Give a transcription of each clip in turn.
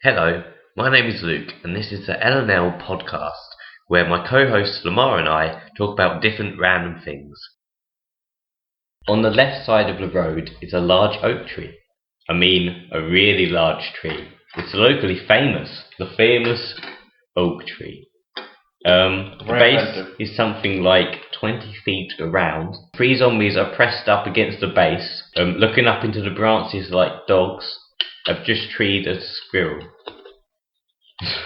Hello, my name is Luke, and this is the LNL podcast, where my co-host Lamarr and I talk about different random things. On the left side of the road is a large oak tree. I mean, a really large tree. It's locally famous, the famous oak tree. The base is something like 20 feet around. 3 zombies are pressed up against the base, looking up into the branches like dogs. I've just treed a squirrel.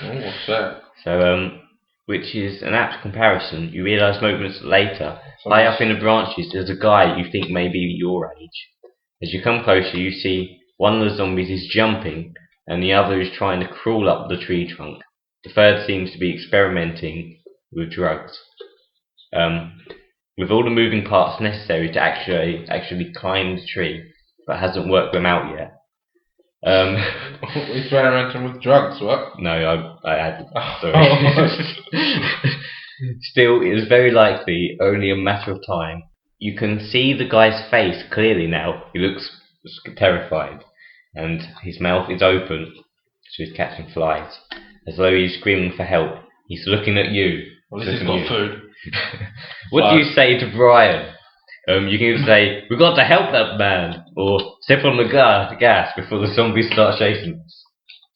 Oh, what's that? So, which is an apt comparison. You realise moments later, high up in the branches, there's a guy you think may be your age. As you come closer, you see one of the zombies is jumping, and the other is trying to crawl up the tree trunk. The third seems to be experimenting with drugs. With all the moving parts necessary to actually climb the tree, but hasn't worked them out yet. Experimenting with drugs, what? No, I hadn't. Sorry. Still, it is very likely only a matter of time. You can see the guy's face clearly now. He looks terrified, and his mouth is open, so he's catching flies, as though he's screaming for help. He's looking at you. Well, at least he's got food. What do you say to Brian? You can either say, "We've got to help that man," or "Step on the gas before the zombies start chasing us."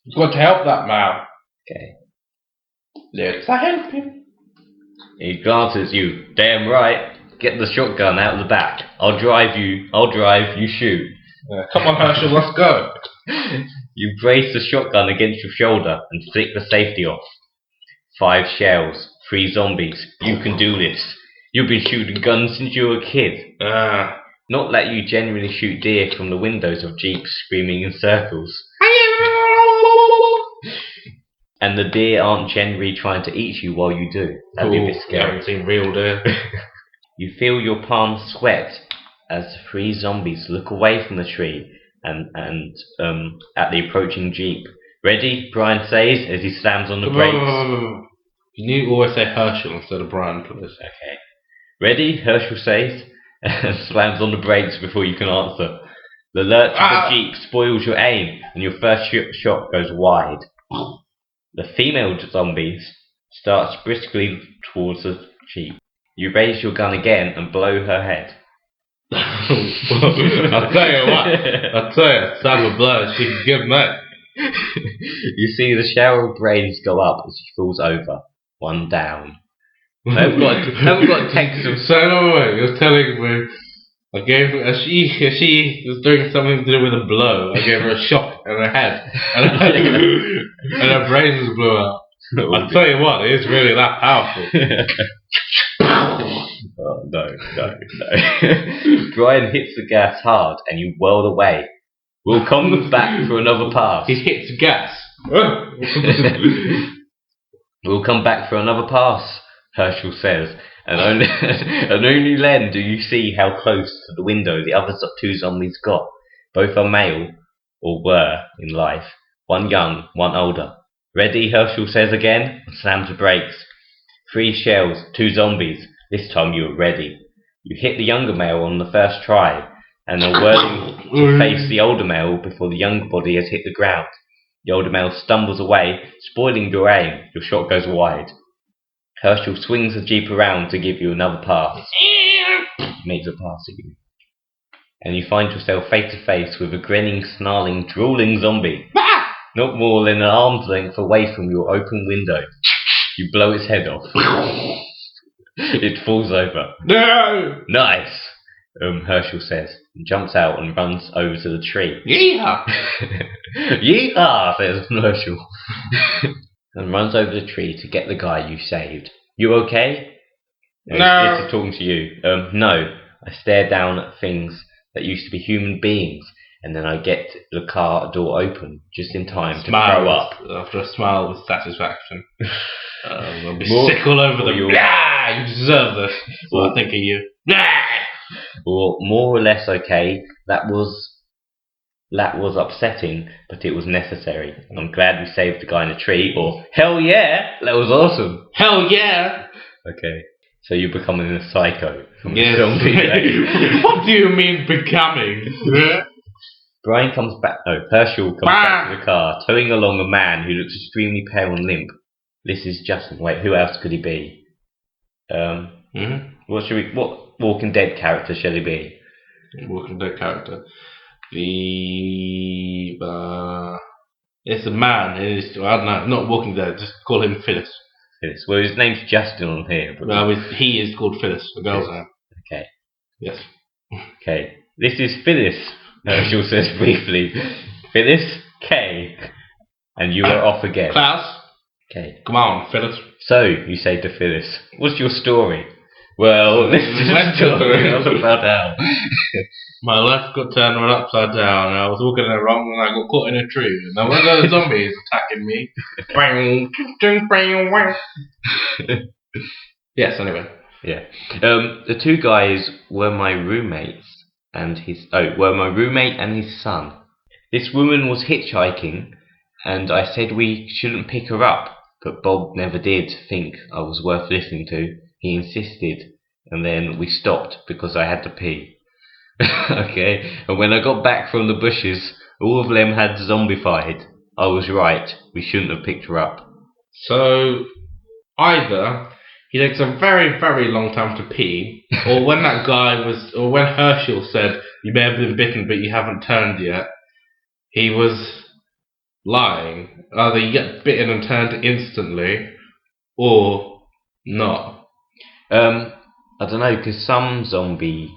We've got to help that man. Okay. Let's help him. He glances at you. "Damn right. Get the shotgun out of the back. I'll drive, you shoot." Yeah, come on, Herschel, let's go. You brace the shotgun against your shoulder and flick the safety off. 5 shells, 3 zombies. You can do this. You've been shooting guns since you were a kid. Not let you genuinely shoot deer from the windows of jeeps screaming in circles. And the deer aren't generally trying to eat you while you do. That'd be a bit scary. I haven't seen real deer. You feel your palms sweat as the 3 zombies look away from the tree and at the approaching jeep. "Ready?" Brian says as he slams on the brakes. You need to always say Herschel instead of Brian, please. Okay. "Ready?" Herschel says, and slams on the brakes before you can answer. The lurch of the jeep spoils your aim, and your first shot goes wide. The female zombie starts briskly towards the jeep. You raise your gun again and blow her head. I'll tell you what. Sam blows. She's good, mate. You see the shower of brains go up as she falls over. 1 down. I haven't got a text of... So, no, you're telling me I gave her... She was doing something to do with a blow. I gave her a shot in her head. And her brains blew out. I'll tell you what, it is really that powerful. Oh, no. Brian hits the gas hard and you whirl away. "We'll come back for another pass." He hits gas. "We'll come back for another pass," Herschel says, and only then do you see how close to the window the other 2 zombies got. Both are male, or were in life. 1 young, 1 older. "Ready?" Herschel says again, and slams the brakes. 3 shells, 2 zombies. This time you are ready. You hit the younger male on the first try, and are whirling to face the older male before the younger body has hit the ground. The older male stumbles away, spoiling your aim. Your shot goes wide. Herschel swings the jeep around to give you another pass. He makes a pass at you. And you find yourself face to face with a grinning, snarling, drooling zombie. Not more than an arm's length away from your open window. You blow its head off. It falls over. No! "Nice!" Herschel says, and jumps out and runs over to the tree. Yeehaw! "Yeehaw!" says Herschel. And runs over the tree to get the guy you saved. "You okay?" No. This is talking to you. "No. I stare down at things that used to be human beings, and then I get the car door open just in time to throw up." After a smile with satisfaction. I'll be sick all over them. You deserve this. Well, I think of you. Or more or less okay. That was upsetting, but it was necessary. I'm glad we saved the guy in the tree. Or, "Hell yeah, that was awesome." Hell yeah! Okay, so you're becoming a psycho. Yes. What do you mean becoming? Brian comes back. No, Herschel comes back to the car, towing along a man who looks extremely pale and limp. This is Justin. Wait, who else could he be? What Walking Dead character shall he be? Walking Dead character. It's a man. I don't know. Not Walking Dead. Just call him Phyllis. Phyllis. Well, his name's Justin on here. But he is called Phyllis. The girl's name. Okay. Yes. Okay. This is Phyllis. Herschel says briefly. Phyllis K. And you are off again. Klaus. Okay. Come on, Phyllis. So you say to Phyllis, "What's your story?" Well, this is a story all about how my life got turned right upside down, and I was walking there wrong, and I got caught in a tree, and there were those zombies attacking me. Yes. Anyway. Yeah. The two guys were my roommates and his son. This woman was hitchhiking, and I said we shouldn't pick her up, but Bob never did think I was worth listening to. He insisted, and then we stopped because I had to pee. Okay, and when I got back from the bushes, all of them had zombified. I was right. We shouldn't have picked her up. So, either he takes a very, very long time to pee, or when when Herschel said you may have been bitten but you haven't turned yet, he was lying. Either you get bitten and turned instantly, or not. I don't know, because some zombie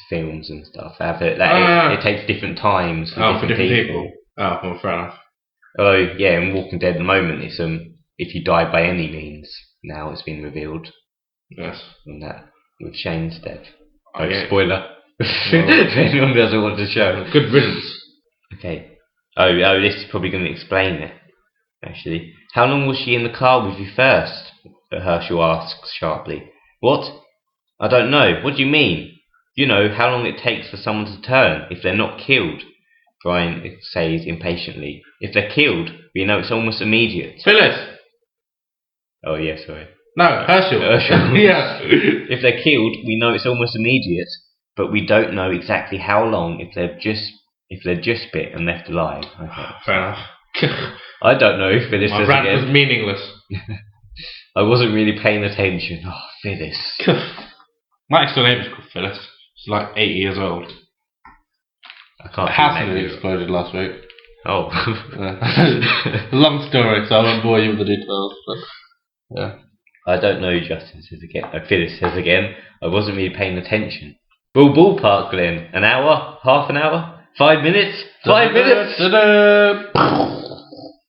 films and stuff have it. It takes different times for different people. Oh, well, fair enough. Oh yeah, in Walking Dead at the moment, it's if you die by any means. Now it's been revealed. Yes. And that with Shane's death. Oh, yeah. Spoiler. If anyone doesn't want to show. Good riddance. Okay. Oh, this is probably going to explain it. Actually, how long was she in the car with you first? Herschel asks sharply. What? I don't know. What do you mean? You know how long it takes for someone to turn if they're not killed. Brian says impatiently. If they're killed, we know it's almost immediate. Phyllis! Oh, yeah, sorry. No, Herschel. Yeah. If they're killed, we know it's almost immediate, but we don't know exactly how long if they're just bit and left alive. Okay. Fair enough. I don't know if Phyllis My rant was meaningless. I wasn't really paying attention. Oh, Phyllis. My actual name is called Phyllis. She's like 80 years old. I can't. Her house exploded last week. Oh. Long story, so I won't bore you with the details. But yeah. I don't know, Justin says again. Phyllis says again. I wasn't really paying attention. Well, ballpark, Glenn. An hour? Half an hour? 5 minutes? 5 minutes?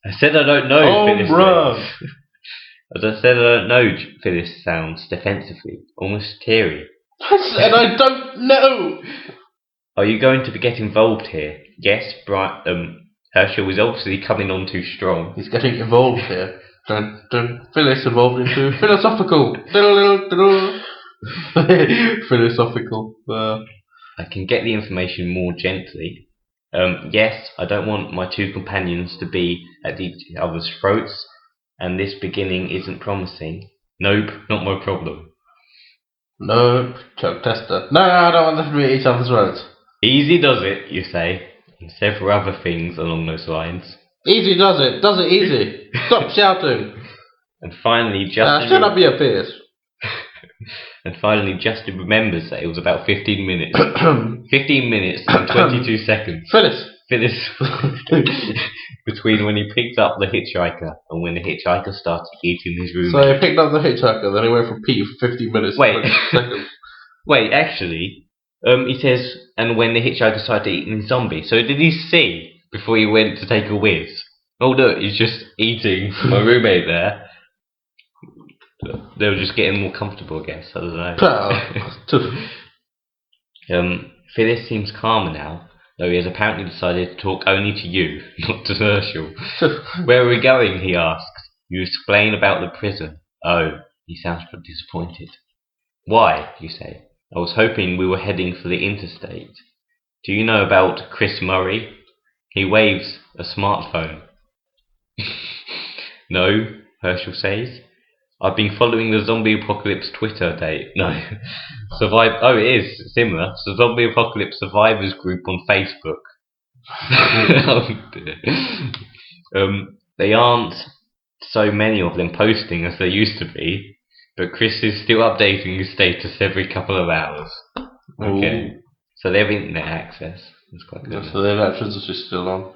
I said I don't know, Phyllis says. I said I don't know, Phyllis sounds defensively, almost teary. I said I don't know! Are you going to get involved here? Yes, Herschel is obviously coming on too strong. He's getting involved here. Phyllis evolved into philosophical. Philosophical. I can get the information more gently. Yes, I don't want my two companions to be at each other's throats, and this beginning isn't promising. Nope, not my problem. Nope, choke tester. No, I don't want them to be at each other's throats. Easy does it, you say, and several other things along those lines. Easy does it easy. Stop shouting. And finally, Justin. Shut up, your peers. And finally, Justin remembers that it was about 15 minutes. 15 minutes and 22 seconds. Phyllis. Between when he picked up the hitchhiker and when the hitchhiker started eating his roommate. So he picked up the hitchhiker, then he went from pee for 15 minutes. Wait. And 20 seconds. Wait, actually, he says, and when the hitchhiker started eating his zombie. So did he see before he went to take a whiz? Oh look, he's just eating my roommate there. They were just getting more comfortable, I guess. I don't know. Phyllis seems calmer now, though he has apparently decided to talk only to you, not to Herschel. Where are we going? He asks. You explain about the prison. Oh, he sounds disappointed. Why? You say. I was hoping we were heading for the interstate. Do you know about Chris Murray? He waves a smartphone. No, Herschel says. I've been following the Zombie Apocalypse Twitter date. No. It is similar. It's the Zombie Apocalypse Survivors group on Facebook. Oh dear. They aren't so many of them posting as there used to be, but Chris is still updating his status every couple of hours. Okay. Ooh. So they have internet access. That's quite good. So their actions are still on.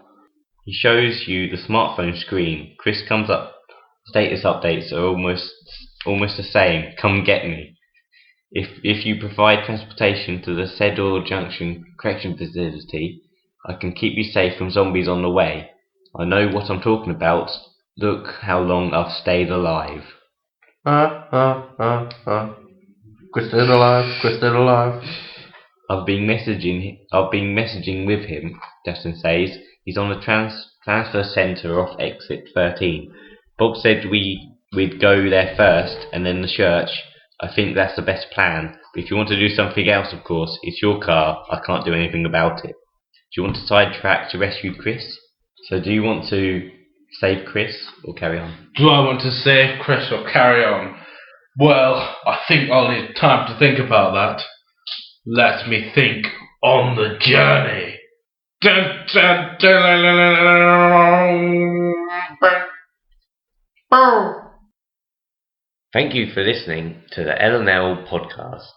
He shows you the smartphone screen. Chris comes up. Status updates are almost the same. Come get me. If you provide transportation to the Cedar Junction correction facility, I can keep you safe from zombies on the way. I know what I'm talking about. Look how long I've stayed alive. Chris stayed alive. Chris stayed alive. I've been messaging with him. Justin says he's on the transfer centre off exit 13. Bob said we'd go there first and then the church. I think that's the best plan. But if you want to do something else, of course, it's your car. I can't do anything about it. Do you want to sidetrack to rescue Chris? So do you want to save Chris or carry on? Do I want to save Chris or carry on? Well, I think I'll need time to think about that. Let me think on the journey. Dun, dun, dun, dun, dun. Thank you for listening to the LNL podcast.